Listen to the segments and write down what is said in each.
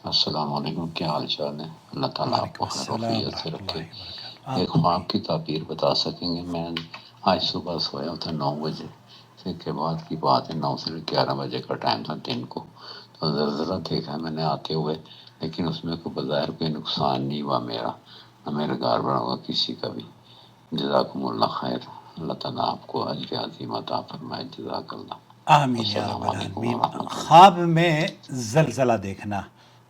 السلام علیکم، کیا حال چال ہے؟ اللہ تعالیٰ آپ وعلیکم کو خیر و السلام عافیت سے ورحمۃ رکھے۔ اللہ وبرکاتہ، ایک آمین۔ خواب کی تعبیر بتا سکیں گے؟ میں آج صبح سویا تھا 9 بجے، پھر کے بعد کی بات ہے، 9 سے 11 بجے کا ٹائم تھا دن کو، تو زلزلہ دیکھا میں نے آتے ہوئے، لیکن اس میں کوئی بظاہر کوئی نقصان نہیں ہوا میرا، نہ میرے گھر بنا ہوا کسی کا بھی۔ جزاکم اللہ خیر، اللہ تعالیٰ آپ کو اجر عظیم عطا فرمائے، جزاک اللہ۔ آمین یا رب السلام علیکم العالمین۔ ورحمۃ اللہ۔ خواب میں زلزلہ دیکھنا،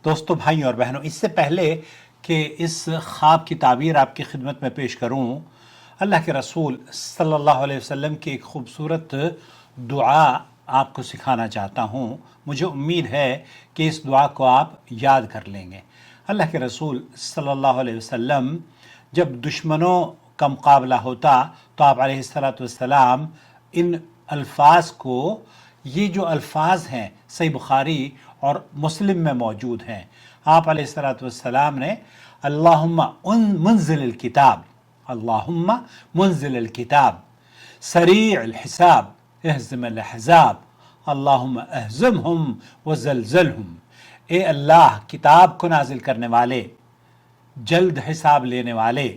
دوستو بھائیوں اور بہنوں، اس سے پہلے کہ اس خواب کی تعبیر آپ کی خدمت میں پیش کروں، اللہ کے رسول صلی اللہ علیہ وسلم کی ایک خوبصورت دعا آپ کو سکھانا چاہتا ہوں۔ مجھے امید ہے کہ اس دعا کو آپ یاد کر لیں گے۔ اللہ کے رسول صلی اللہ علیہ وسلم جب دشمنوں کا مقابلہ ہوتا تو آپ علیہ السلام ان الفاظ کو، یہ جو الفاظ ہیں صحیح بخاری اور مسلم میں موجود ہیں، آپ علیہ السلام نے اللہم منزل الکتاب، اللہم منزل الکتاب، سریع الحساب، اہزم الاحزاب، اللہم اہزمہم وزلزلہم، اے اللہ کتاب کو نازل کرنے والے، جلد حساب لینے والے،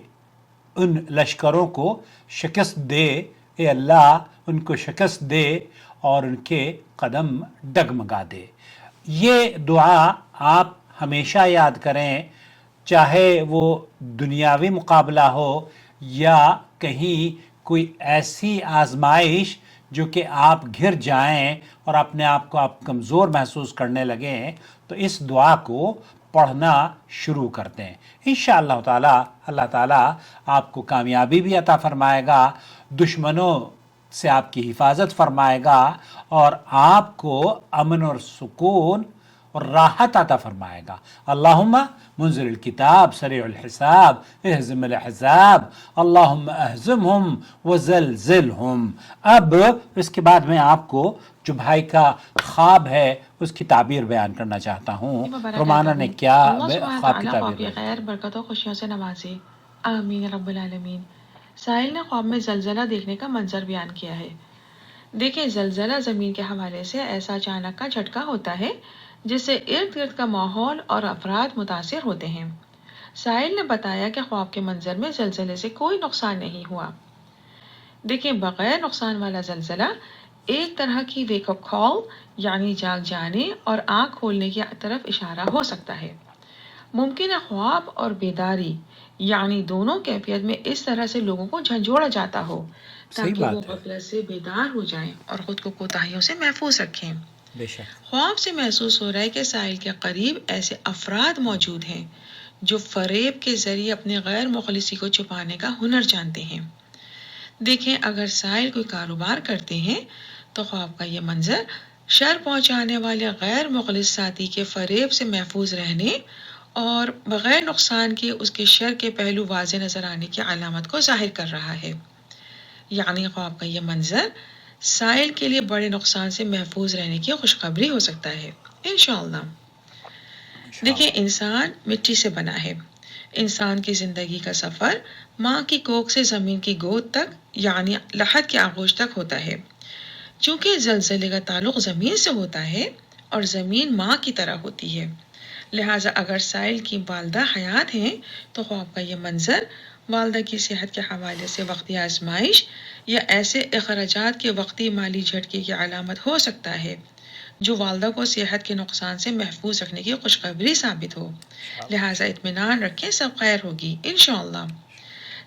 ان لشکروں کو شکست دے، اے اللہ ان کو شکست دے اور ان کے قدم ڈگمگا دے۔ یہ دعا آپ ہمیشہ یاد کریں، چاہے وہ دنیاوی مقابلہ ہو یا کہیں کوئی ایسی آزمائش جو کہ آپ گھر جائیں اور اپنے آپ کو آپ کمزور محسوس کرنے لگیں، تو اس دعا کو پڑھنا شروع کرتے ہیں۔ انشاءاللہ تعالی اللہ تعالیٰ آپ کو کامیابی بھی عطا فرمائے گا، دشمنوں سے آپ کی حفاظت فرمائے گا اور آپ کو امن اور سکون اور راحت عطا فرمائے گا۔ اللہم منزل الکتاب، سریع الحساب، اہزم الاحزاب، اللہم اہزمہم وزلزلہم۔ اب اس کے بعد میں آپ کو جو بھائی کا خواب ہے اس کی تعبیر بیان کرنا چاہتا ہوں۔ رومانہ نے کیا خواب کی تعبیر بیان؟ خیر برکت و خوشیوں سے نوازے، آمین رب العالمین۔ سائل نے خواب میں زلزلہ دیکھنے کا منظر بیان کیا ہے۔ دیکھیں، زلزلہ زمین کے حوالے سے ایسا اچانک کا جھٹکا ہوتا ہے جس سے ارد گرد کا ماحول اور افراد متاثر ہوتے ہیں۔ سائل نے بتایا کہ خواب کے منظر میں زلزلے سے کوئی نقصان نہیں ہوا۔ دیکھیں، بغیر نقصان والا زلزلہ ایک طرح کی ویک اپ کال یعنی جاگ جانے اور آنکھ کھولنے کی طرف اشارہ ہو سکتا ہے۔ ممکن ہے خواب اور بیداری یعنی دونوں کیفیت میں اس طرح سے لوگوں کو جھنجھوڑا جاتا ہو تاکہ وہ غفلت سے بیدار ہو جائیں اور خود کو کوتاہیوں سے محفوظ رکھیں۔ بے شک خواب سے محسوس ہو رہا ہے کہ ساحل کے قریب ایسے افراد موجود ہیں جو فریب کے ذریعے اپنے غیر مخلصی کو چھپانے کا ہنر جانتے ہیں۔ دیکھیں، اگر ساحل کوئی کاروبار کرتے ہیں تو خواب کا یہ منظر شر پہنچانے والے غیر مخلص ساتھی کے فریب سے محفوظ رہنے اور بغیر نقصان کے اس کے شر کے پہلو واضح نظر آنے کی علامت کو ظاہر کر رہا ہے۔ یعنی خواب کا یہ منظر سائل کے لیے بڑے نقصان سے محفوظ رہنے کی خوشخبری ہو سکتا ہے، انشاءاللہ۔ دیکھیں، انسان مٹی سے بنا ہے۔ انسان کی زندگی کا سفر ماں کی کوکھ سے زمین کی گود تک یعنی لحد کے آغوش تک ہوتا ہے۔ چونکہ زلزلے کا تعلق زمین سے ہوتا ہے اور زمین ماں کی طرح ہوتی ہے، لہٰذا اگر سائل کی والدہ حیات ہیں تو خواب کا یہ منظر والدہ کی صحت کے حوالے سے وقتی آزمائش یا ایسے اخراجات کے وقتی مالی جھٹکے کی علامت ہو سکتا ہے جو والدہ کو صحت کے نقصان سے محفوظ رکھنے کی خوشخبری ثابت ہو، لہٰذا اطمینان رکھیں، سب خیر ہوگی انشاءاللہ۔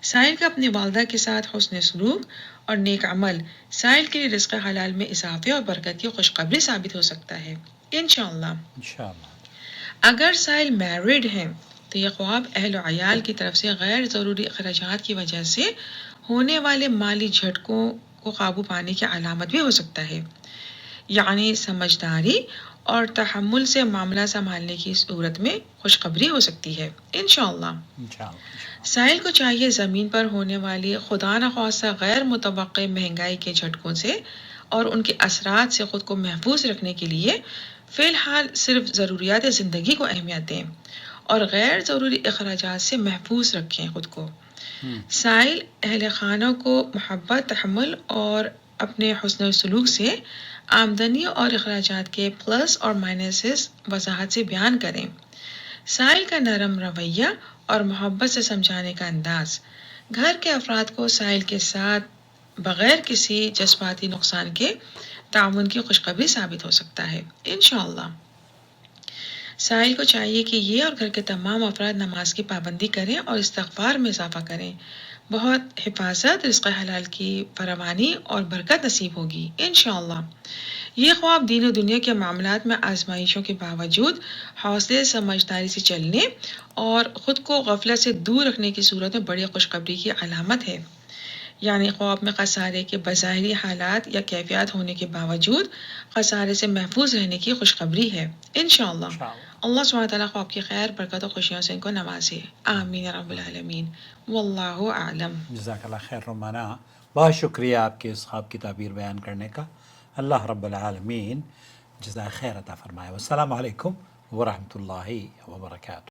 سائل کا اپنی والدہ کے ساتھ حسن سلوک اور نیک عمل سائل کے لیے رزق حلال میں اضافے اور برکت کی خوشخبری ثابت ہو سکتا ہے انشاءاللہ۔ اگر سائل میرڈ ہیں تو یہ خواب اہل و عیال کی طرف سے غیر ضروری اخراجات کی وجہ سے ہونے والے مالی جھٹکوں کو قابو پانے کی علامت بھی ہو سکتا ہے، یعنی سمجھداری اور تحمل سے معاملہ سنبھالنے کی صورت میں خوشخبری ہو سکتی ہے انشاءاللہ۔ سائل کو چاہیے زمین پر ہونے والی خدا نخواستہ غیر متوقع مہنگائی کے جھٹکوں سے اور ان کے اثرات سے خود کو محفوظ رکھنے کے لیے فی الحال صرف ضروریات زندگی کو اہمیت دیں اور غیر ضروری اخراجات سے محفوظ رکھیں خود کو۔ سائل اہل خانہ کو محبت، تحمل اور اپنے حسن سلوک سے آمدنی اور اخراجات کے پلس اور مائنسز وضاحت سے بیان کریں سائل کا نرم رویہ اور محبت سے سمجھانے کا انداز گھر کے افراد کو سائل کے ساتھ بغیر کسی جذباتی نقصان کے تعاون کی خوشخبری ثابت ہو سکتا ہے انشاءاللہ۔ سائل کو چاہیے کہ یہ اور گھر کے تمام افراد نماز کی پابندی کریں اور استغفار میں اضافہ کریں۔ بہت حفاظت، رزق حلال کی فراوانی اور برکت نصیب ہوگی انشاءاللہ۔ یہ خواب دین و دنیا کے معاملات میں آزمائشوں کے باوجود حوصلے سمجھداری سے چلنے اور خود کو غفلت سے دور رکھنے کی صورت میں بڑی خوشخبری کی علامت ہے۔ یعنی خواب میں خسارے کے بظاہری حالات یا کیفیات ہونے کے باوجود خسارے سے محفوظ رہنے کی خوشخبری ہے انشاءاللہ۔ اللہ سبحانہ تعالیٰ خواب کی خیر، برکت و خوشیوں سے ان کو نوازے، آمین رب العالمین، واللہ اعلم۔ جزاک اللہ خیر رومانہ، بہت شکریہ آپ کے اس خواب کی تعبیر بیان کرنے کا۔ اللہ رب العالمین جزائے خیر عطا فرمائے۔ والسلام علیکم ورحمۃ اللہ وبرکاتہ۔